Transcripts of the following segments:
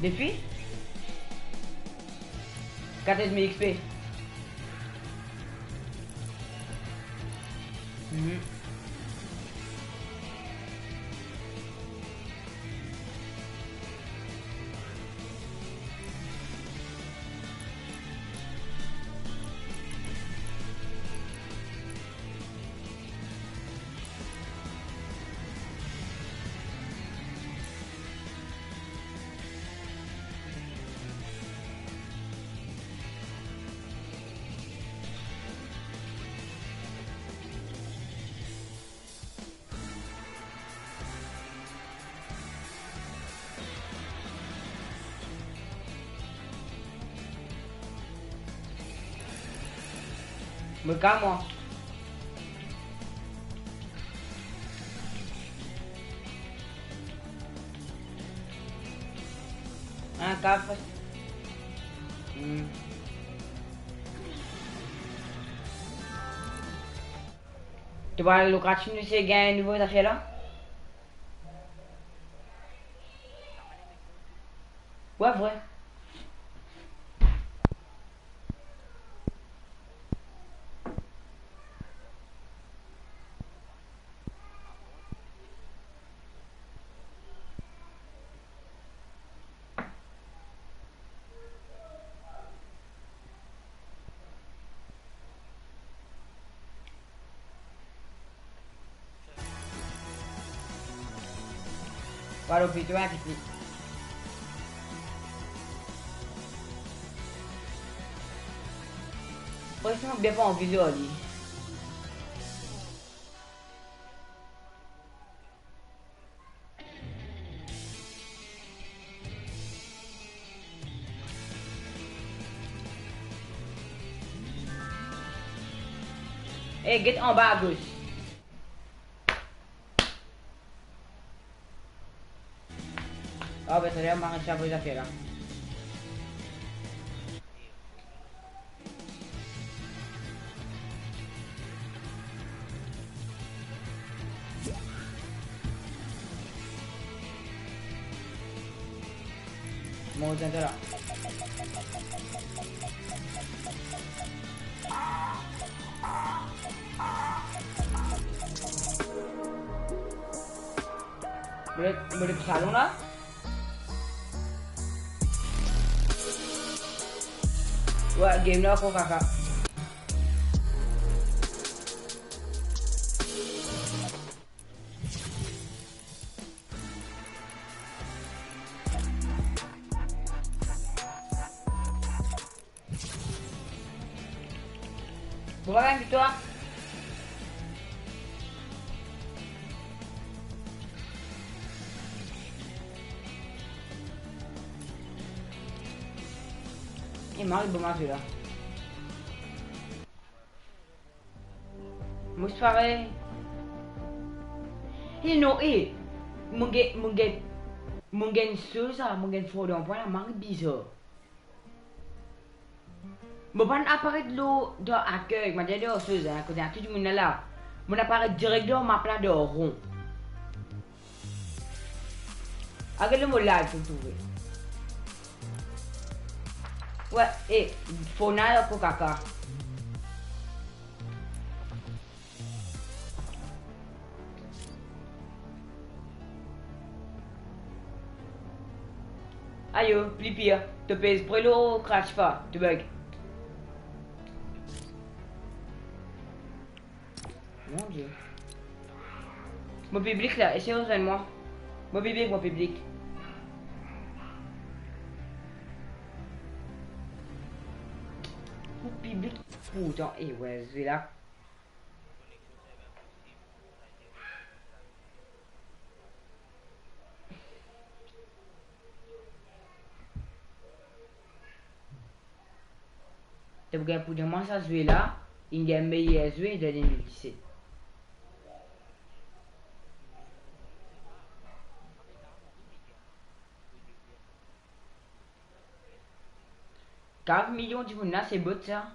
Défi 4,5 XP. Me calme moi. Un café. Tu vois le continuer c'est gagner un niveau d'affaire là? Ouais, vrai. Voilà, puis tu vois, qui franchement, bien pas en vidéo, lui. Eh, get en bas à gauche. Ah, bah, ça a l'air marcher à vos affaires là. Bon, tiens, là. Boleh ke salon lah. Wah, game lah aku kakak. Bukan kan gitu ah. Mal bermasuk lah. Mesti pakai. Non, mungkin susah, mungkin forum pun amang bisa. Bukan apparaît l'eau dans accueil, mais j'ai dit aux choses, hein, quand tu dis là, mon apparaît direct dans ma place de rond. Avec le mot live, tu trouves. Ouais, et fauna au caca. Aïe, plus pire, te pèse pour l'eau, crash pas, tu bug. Mon dieu. Mon public là, essayez de moi. Mon public, mon public. Mon public, putain, et ouais, c'est là. Tu regardes pour dire moi ça jouer là, il y a un meilleur joué de 2017. $4 millions de monde là, c'est beau ça.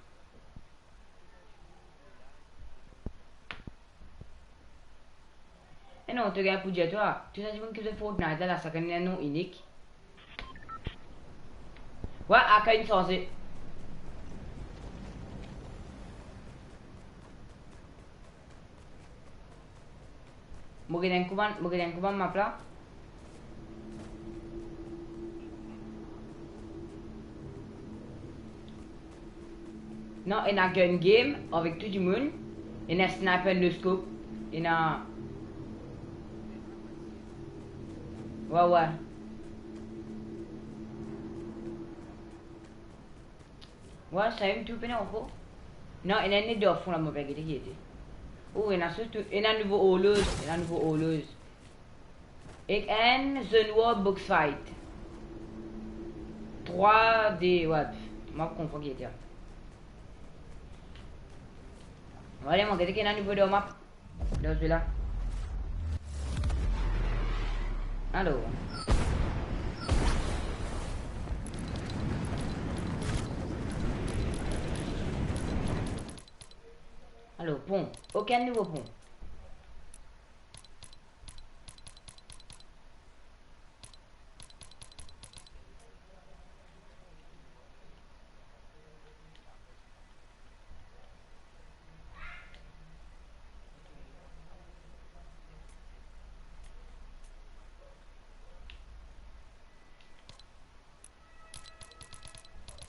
Et non, tu regardes pour dire toi, tu sais que c'est Fortnite là, ça connaît un nom unique. Ouais, à une censée. Mourir d'un ma plat. Non, il y a gun game avec tout le monde. Il y a sniper no scope. Il y a. Ouais, ouais. Ouais, ça aime tout peine encore. Non, il y a une idée au fond la mauvaise idée qui était. Oh, il y a surtout. Il y a un nouveau hauleuse. Il y a un nouveau hauleuse. Ik en The War Box Fight. 3D. Ouais, moi je comprends qui était. Allez, mon gars, il y a un nouveau de map. Là, celui-là. Allô. Allô, pont. Aucun nouveau pont.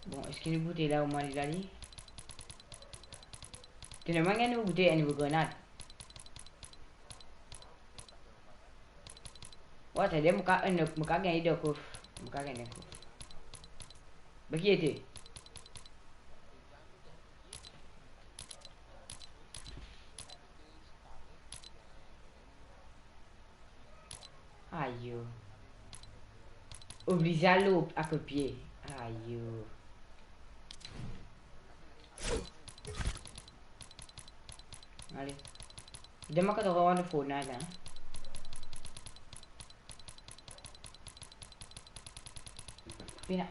Bon, est-ce qu'il y a une bouteille là au moins, les amis? Tu n'as pas une bouteille, une grenade. Ouais, t'as dit, muka gagné de coffre. Muka gagné de coffre. Bah, qui était? Aïe. Obligé à l'eau à copier. Aïe. Allez. Demain, quand on va avoir le phone, là. Viens.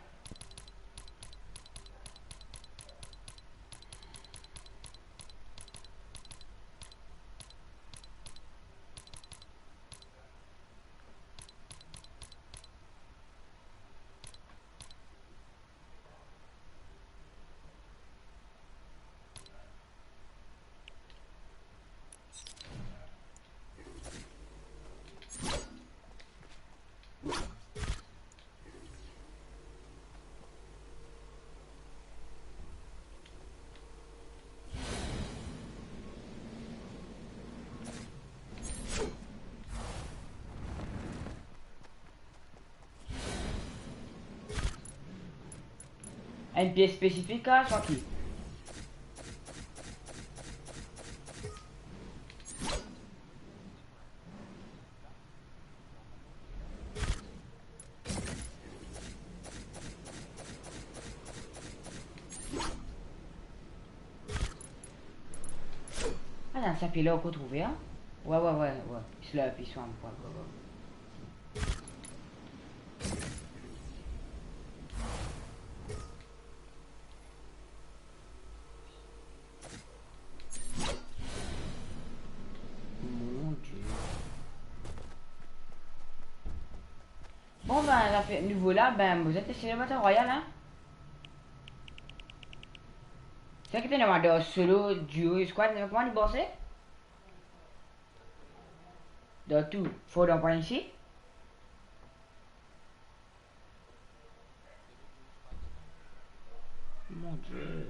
Une pièce spécifique, hein, sans qui? Ah, dans sa pile là, on peut trouver, hein? Ouais, ouais, ouais, ouais. Il se lève, il se ouais, ouais, ouais. Mon Dieu. Bon, ben, la fait nouveau là, ben, vous êtes essayé le Battle Royale, hein? C'est vrai que t'es demandé au solo, duo et squad, mais comment il bossait? De tout. Faut d'un point ici. Mon Dieu.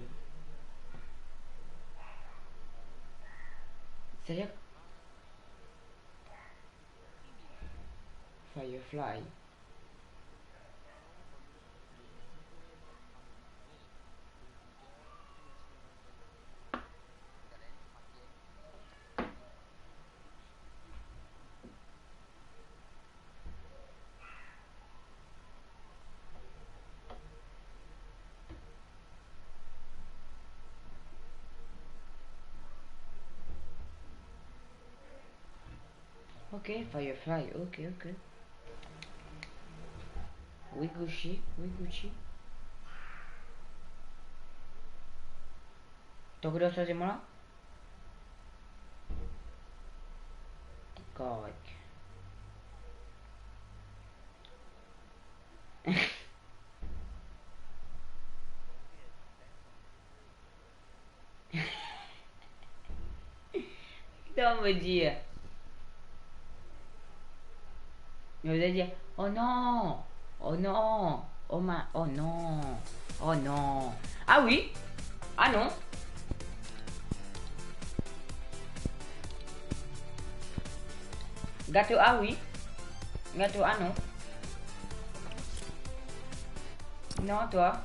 C'est-à-dire. Firefly. Ok, Firefly, ok, ok. Oui, Gucci, oui, Gucci. T'as que d'autres choses, là? Correct. veut dire. Je vais dire, oh non, oh non, oh ma, oh non, oh non. Ah oui, ah non. Gâteau, ah oui. Gâteau, ah non. Non, toi.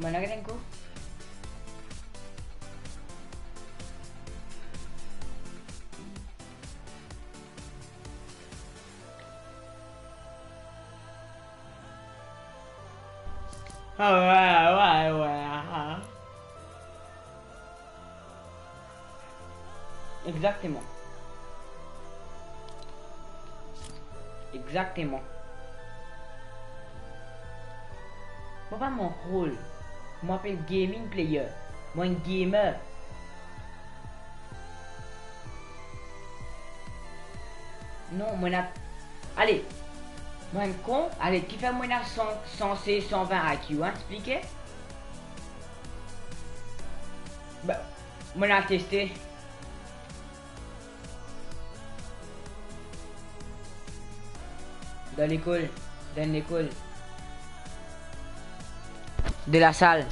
Mana ku? Ouais. Exactement. Exactement. Moi, pas mon rôle. Moi, je m'appelle gaming player. Moi, un gamer. Non, moi, allez. Moi, un con. Allez, qui fait moi, 100C, 120 IQ, hein, expliquez? Bah, moi, on a testé. Dans l'école. Dans l'école. De la salle.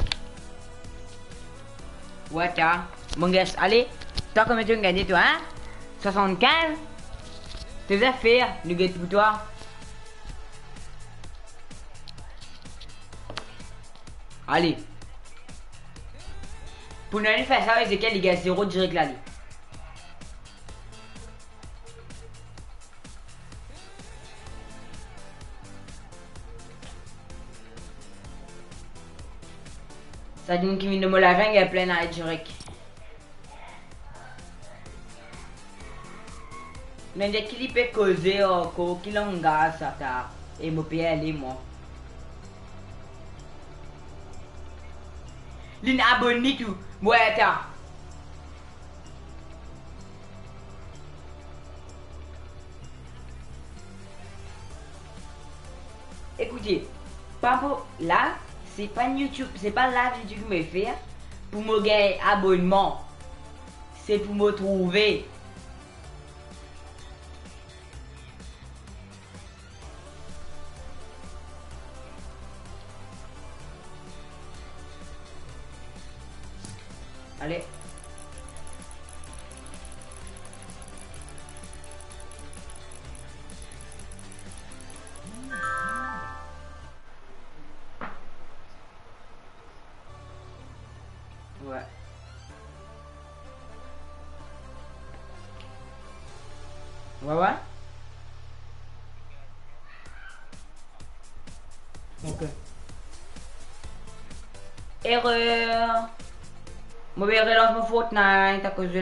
Ouais, t'as. Mon gars, allez. Toi, combien tu as gagné, toi, hein? 75? Tu vas faire le gars pour toi. Allez. Pour nous aller faire ça, Ezekiel, les gars, 0 direct là. Ça dit qu'il vient de me la jungle, il y a plein à direct. Mais dès qu'il peut causer, qu'il engage, ça t'a. Et me paye aller, moi. L'une abonné tout. Ouais, attends. Écoutez, pas pour là, c'est pas YouTube, c'est pas là YouTube me fait pour me gagner abonnement. C'est pour me trouver. Allez. Ouais. Ouais. Ok. Erreur. Moi, je vais relancer mon Fortnite à cause de la